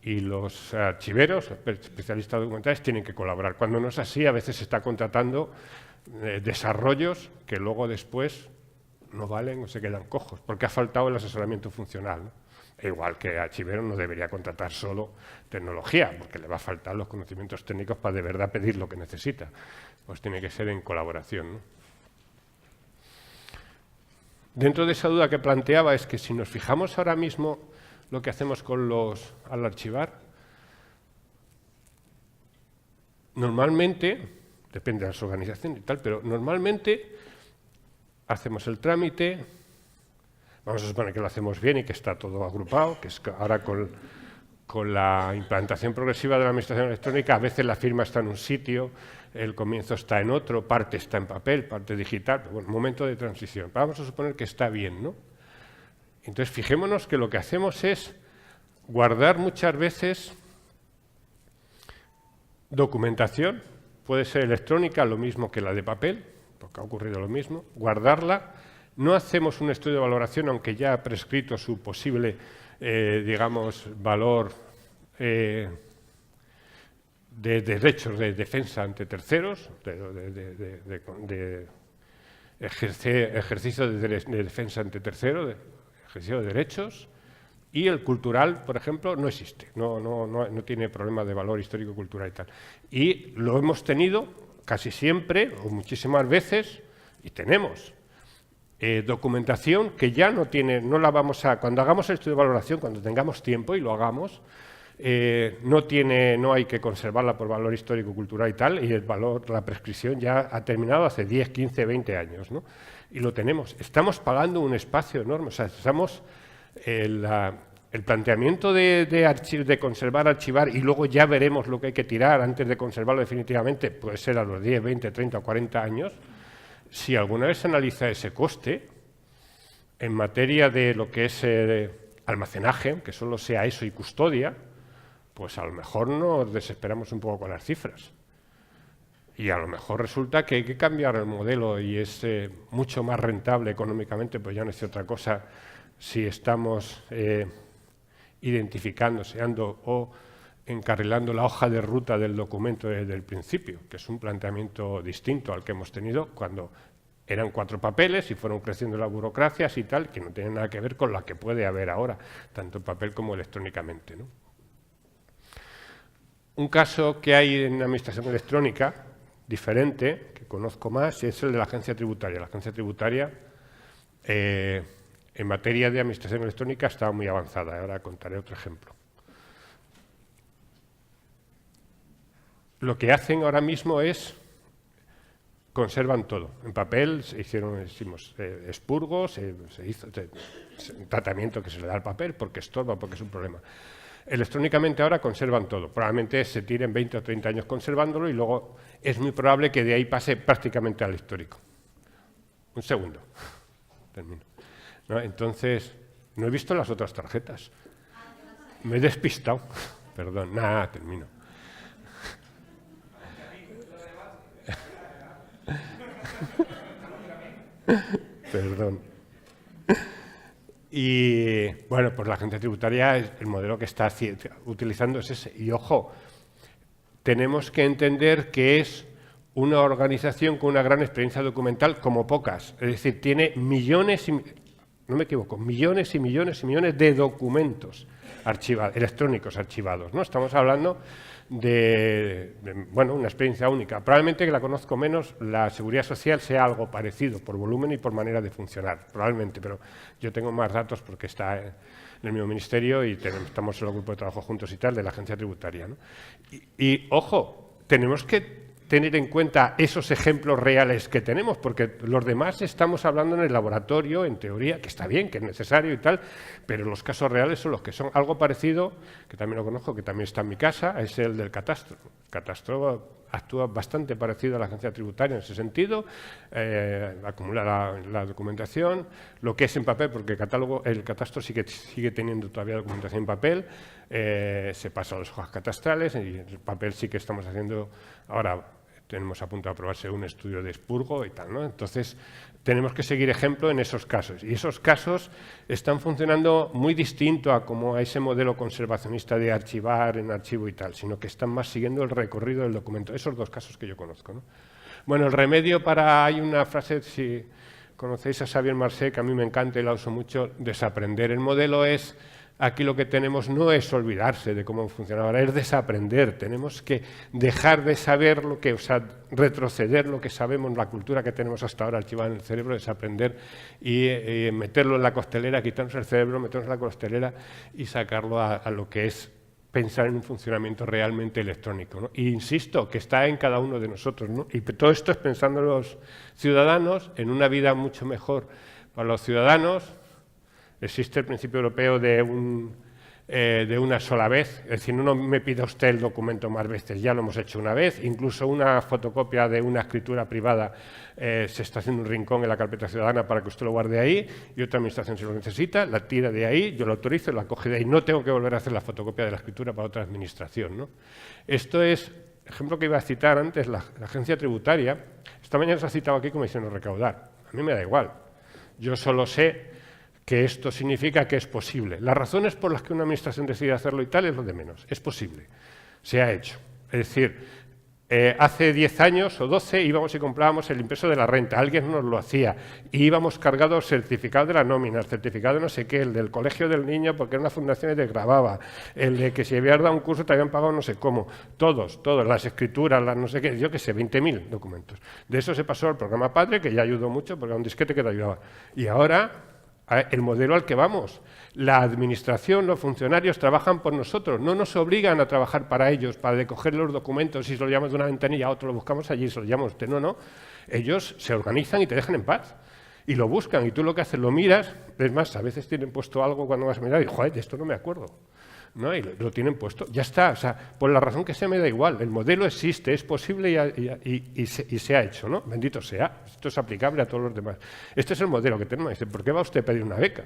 y los archiveros, especialistas documentales, tienen que colaborar. Cuando no es así, a veces se está contratando desarrollos que luego después no valen o se quedan cojos, porque ha faltado el asesoramiento funcional, ¿no? Igual que archivero no debería contratar solo tecnología, porque le va a faltar los conocimientos técnicos para de verdad pedir lo que necesita. Pues tiene que ser en colaboración, ¿no? Dentro de esa duda que planteaba es que si nos fijamos ahora mismo lo que hacemos al archivar, normalmente, depende de las organizaciones y tal, pero normalmente hacemos el trámite. Vamos a suponer que lo hacemos bien y que está todo agrupado, que es que ahora con la implantación progresiva de la administración electrónica, a veces la firma está en un sitio, el comienzo está en otro, parte está en papel, parte digital, pero bueno, momento de transición. Vamos a suponer que está bien, ¿no? Entonces, fijémonos que lo que hacemos es guardar muchas veces documentación, puede ser electrónica, lo mismo que la de papel, porque ha ocurrido lo mismo, guardarla. No hacemos un estudio de valoración, aunque ya ha prescrito su posible, digamos, valor de derechos de defensa ante terceros, de ejercicio de defensa ante terceros, de ejercicio de derechos, Y el cultural, por ejemplo, no existe, no tiene problema de valor histórico, cultural y tal. Y lo hemos tenido casi siempre, o muchísimas veces, y tenemos documentación que ya no tiene, no la vamos a, cuando hagamos el estudio de valoración, cuando tengamos tiempo y lo hagamos, no hay que conservarla por valor histórico, cultural y tal, y el valor, la prescripción ya ha terminado hace 10, 15, 20 años, ¿no? Y lo tenemos. Estamos pagando un espacio enorme, o sea, estamos... el planteamiento de conservar, archivar y luego ya veremos lo que hay que tirar antes de conservarlo definitivamente, puede ser a los 10, 20, 30 o 40 años. Si alguna vez se analiza ese coste en materia de lo que es almacenaje, que solo sea eso y custodia, pues a lo mejor nos desesperamos un poco con las cifras. Y a lo mejor resulta que hay que cambiar el modelo y es mucho más rentable económicamente, pues ya no es otra cosa si estamos identificando, o encarrilando la hoja de ruta del documento desde el principio, que es un planteamiento distinto al que hemos tenido cuando eran 4 papeles y fueron creciendo las burocracias y tal, que no tienen nada que ver con la que puede haber ahora, tanto en papel como electrónicamente, ¿no? Un caso que hay en administración electrónica, diferente, que conozco más, es el de la agencia tributaria. La agencia tributaria, en materia de administración electrónica, está muy avanzada. Ahora contaré otro ejemplo. Lo que hacen ahora mismo es conservan todo. En papel hicimos expurgos, se hizo un tratamiento que se le da al papel porque estorba, porque es un problema. Electrónicamente ahora conservan todo. Probablemente se tiren 20 o 30 años conservándolo y luego es muy probable que de ahí pase prácticamente al histórico. Un segundo. Termino. ¿No? Entonces, no he visto las otras tarjetas. Me he despistado. Perdón, nada, termino. Perdón. Y bueno, pues la agencia tributaria, el modelo que está utilizando es ese. Y ojo, tenemos que entender que es una organización con una gran experiencia documental como pocas. Es decir, tiene millones, no me equivoco, millones y millones y millones de documentos electrónicos archivados, ¿no? Estamos hablando de una experiencia única. Probablemente, que la conozco menos, la Seguridad Social sea algo parecido por volumen y por manera de funcionar, probablemente, pero yo tengo más datos porque está en el mismo ministerio y estamos en el grupo de trabajo juntos y tal, de la agencia tributaria, ¿no? Y ojo, tenemos que tener en cuenta esos ejemplos reales que tenemos, porque los demás estamos hablando en el laboratorio, en teoría, que está bien, que es necesario y tal, pero los casos reales son los que son. Algo parecido, que también lo conozco, que también está en mi casa, es el del catastro. El catastro actúa bastante parecido a la agencia tributaria en ese sentido, acumula la documentación, lo que es en papel, porque el catastro sigue teniendo todavía documentación en papel, se pasa a las hojas catastrales, y el papel sí que estamos haciendo ahora. Tenemos a punto de aprobarse un estudio de expurgo y tal, ¿no? Entonces, tenemos que seguir ejemplo en esos casos. Y esos casos están funcionando muy distinto a ese modelo conservacionista de archivar en archivo y tal, sino que están más siguiendo el recorrido del documento. Esos dos casos que yo conozco, ¿no? Bueno, el remedio hay una frase, si conocéis a Xavier Marcet, que a mí me encanta y la uso mucho, desaprender. El modelo es... Aquí lo que tenemos no es olvidarse de cómo funciona ahora, es desaprender. Tenemos que dejar de saber retroceder lo que sabemos, la cultura que tenemos hasta ahora archivada en el cerebro, desaprender y meterlo en la costelera, quitarnos el cerebro, meternos en la costelera y sacarlo a lo que es pensar en un funcionamiento realmente electrónico, ¿no? Y insisto, que está en cada uno de nosotros, ¿no? Y todo esto es pensando en los ciudadanos, en una vida mucho mejor para los ciudadanos. Existe el principio europeo de una sola vez, es decir, no me pida usted el documento más veces, ya lo hemos hecho una vez, incluso una fotocopia de una escritura privada se está haciendo un rincón en la carpeta ciudadana para que usted lo guarde ahí, y otra administración si lo necesita, la tira de ahí, yo lo autorizo, la coge de ahí, no tengo que volver a hacer la fotocopia de la escritura para otra administración, ¿no? Esto es, ejemplo que iba a citar antes, la agencia tributaria, esta mañana se ha citado aquí como diciendo recaudar, a mí me da igual, yo solo sé que esto significa que es posible. Las razones por las que una administración decide hacerlo y tal es lo de menos. Es posible. Se ha hecho. Es decir, Hace 10 años o 12 íbamos y comprábamos el impreso de la renta, alguien nos lo hacía, y íbamos cargados certificado de la nómina, el certificado de no sé qué, el del colegio del niño porque era una fundación y te grababa, el de que si habías dado un curso te habían pagado no sé cómo, todos, las escrituras, las no sé qué, yo qué sé, 20.000 documentos. De eso se pasó al programa Padre, que ya ayudó mucho porque era un disquete que te ayudaba. Y ahora, el modelo al que vamos. La administración, los funcionarios trabajan por nosotros, no nos obligan a trabajar para ellos, para recoger los documentos, si se lo llamas de una ventanilla a otro, lo buscamos allí, se lo llama usted, no. Ellos se organizan y te dejan en paz. Y lo buscan, y tú lo que haces, lo miras, es más, a veces tienen puesto algo cuando vas a mirar y, joder, de esto no me acuerdo. ¿No? Y lo tienen puesto, ya está, o sea, por la razón que sea me da igual, el modelo existe, es posible y se ha hecho, ¿no? Bendito sea, esto es aplicable a todos los demás. Este es el modelo que tenemos. Dice, ¿por qué va usted a pedir una beca?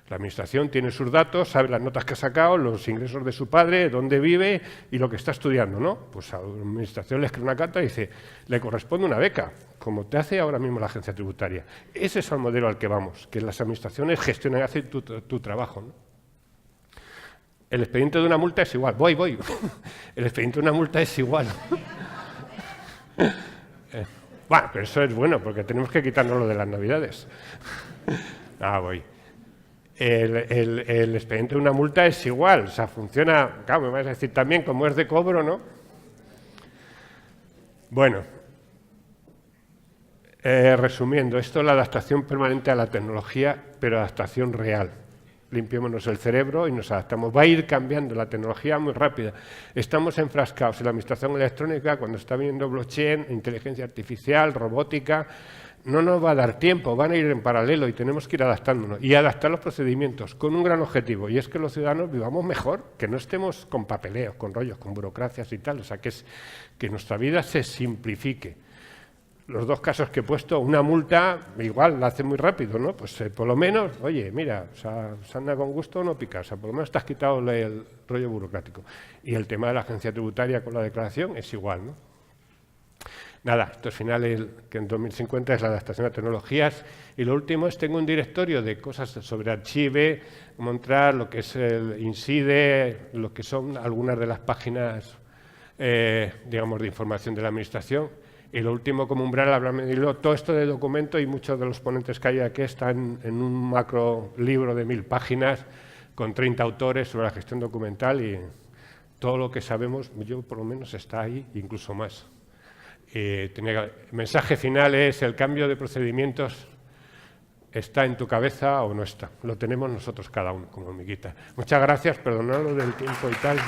La administración tiene sus datos, sabe las notas que ha sacado, los ingresos de su padre, dónde vive y lo que está estudiando, ¿no? Pues a la administración le escribe una carta y dice, le corresponde una beca, como te hace ahora mismo la agencia tributaria. Ese es el modelo al que vamos, que las administraciones gestionen, hacen tu trabajo, ¿no? El expediente de una multa es igual. Voy. El expediente de una multa es igual. Bueno, pero eso es bueno, porque tenemos que quitarnos lo de las Navidades. Voy. El expediente de una multa es igual. O sea, funciona... Claro, me vas a decir también, como es de cobro, ¿no? Bueno. Resumiendo, esto es la adaptación permanente a la tecnología, pero adaptación real. Limpiémonos el cerebro y nos adaptamos. Va a ir cambiando la tecnología muy rápida. Estamos enfrascados en la administración electrónica, cuando está viniendo blockchain, inteligencia artificial, robótica. No nos va a dar tiempo, van a ir en paralelo y tenemos que ir adaptándonos. Y adaptar los procedimientos con un gran objetivo, y es que los ciudadanos vivamos mejor, que no estemos con papeleos, con rollos, con burocracias y tal. O sea, que nuestra vida se simplifique. Los dos casos que he puesto, una multa, igual la hace muy rápido, ¿no? Pues por lo menos, oye, mira, o sea, se anda con gusto o no pica, o sea, por lo menos te has quitado el rollo burocrático. Y el tema de la agencia tributaria con la declaración es igual, ¿no? Nada, esto es final, que en 2050 es la adaptación a tecnologías. Y lo último es, tengo un directorio de cosas sobre Archive, cómo entrar, lo que es el INSIDE, lo que son algunas de las páginas, digamos, de información de la administración. Y lo último, como umbral, todo esto de documento, y muchos de los ponentes que hay aquí están en un macro libro de 1000 páginas con 30 autores sobre la gestión documental, y todo lo que sabemos, yo por lo menos, está ahí, incluso más. El mensaje final es: el cambio de procedimientos está en tu cabeza o no está. Lo tenemos nosotros cada uno, como hormiguita. Muchas gracias, perdonad lo del tiempo y tal.